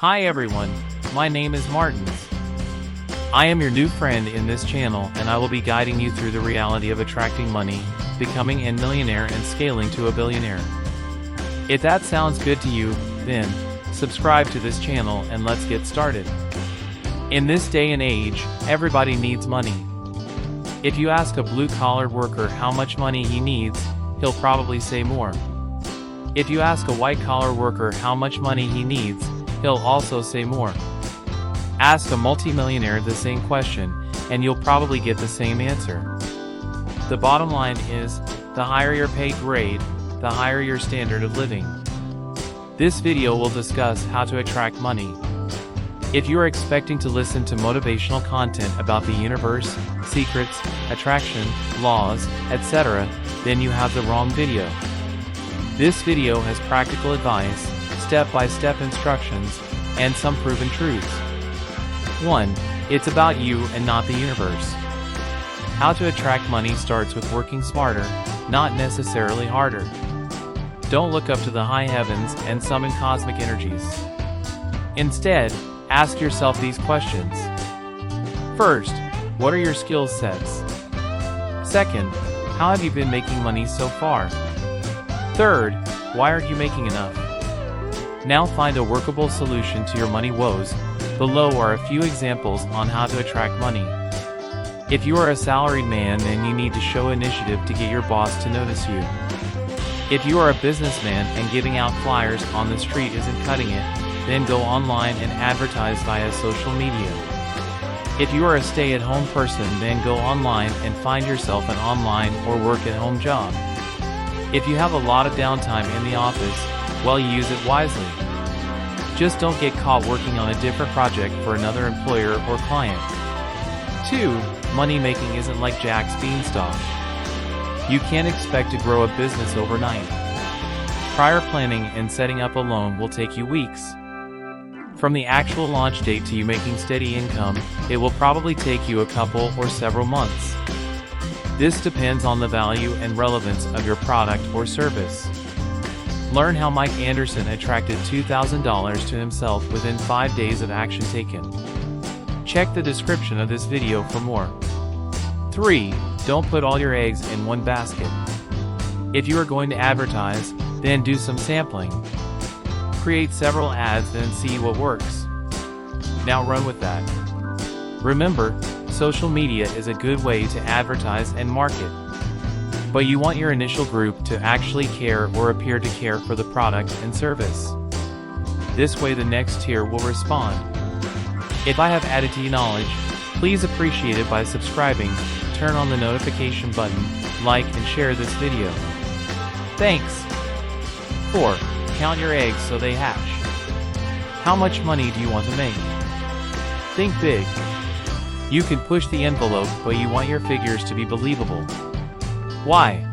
Hi everyone, my name is Martins. I am your new friend in this channel and I will be guiding you through the reality of attracting money, becoming a millionaire and scaling to a billionaire. If that sounds good to you, then subscribe to this channel and let's get started. In this day and age, everybody needs money. If you ask a blue-collar worker how much money he needs, he'll probably say more. If you ask a white-collar worker how much money he needs, he'll also say more. Ask a multimillionaire the same question, and you'll probably get the same answer. The bottom line is, the higher your pay grade, the higher your standard of living. This video will discuss how to attract money. If you are expecting to listen to motivational content about the universe, secrets, attraction, laws, etc., then you have the wrong video. This video has practical advice, step-by-step instructions, and some proven truths. 1. It's about you and not the universe. How to attract money starts with working smarter, not necessarily harder. Don't look up to the high heavens and summon cosmic energies. Instead, ask yourself these questions. First, what are your skill sets? Second, how have you been making money so far? Third, why aren't you making enough? Now find a workable solution to your money woes. Below are a few examples on how to attract money. If you are a salaried man, then you need to show initiative to get your boss to notice you. If you are a businessman and giving out flyers on the street isn't cutting it, then go online and advertise via social media. If you are a stay-at-home person, then go online and find yourself an online or work-at-home job. If you have a lot of downtime in the office, well, use it wisely. Just don't get caught working on a different project for another employer or client. 2. Money making isn't like Jack's Beanstalk. You can't expect to grow a business overnight. Prior planning and setting up a loan will take you weeks. From the actual launch date to you making steady income, it will probably take you a couple or several months. This depends on the value and relevance of your product or service. Learn how Mike Anderson attracted $2,000 to himself within 5 days of action taken. Check the description of this video for more. 3. Don't put all your eggs in one basket. If you are going to advertise, then do some sampling. Create several ads and see what works. Now run with that. Remember, social media is a good way to advertise and market. But you want your initial group to actually care or appear to care for the product and service. This way the next tier will respond. If I have added to your knowledge, please appreciate it by subscribing, turn on the notification button, like and share this video. Thanks. 4. Count your eggs so they hatch. How much money do you want to make? Think big. You can push the envelope, but you want your figures to be believable. Why?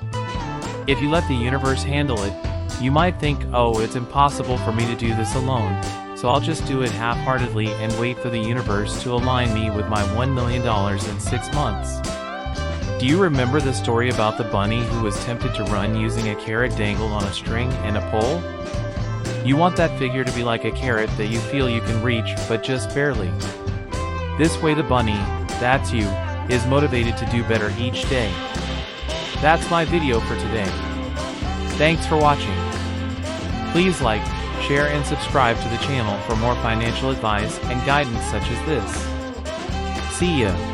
If you let the universe handle it, you might think, oh, it's impossible for me to do this alone, so I'll just do it half-heartedly and wait for the universe to align me with my $1 million in 6 months. Do you remember the story about the bunny who was tempted to run using a carrot dangled on a string and a pole? You want that figure to be like a carrot that you feel you can reach, but just barely. This way the bunny, that's you, is motivated to do better each day. That's my video for today. Thanks for watching. Please like, share and subscribe to the channel for more financial advice and guidance such as this. See ya.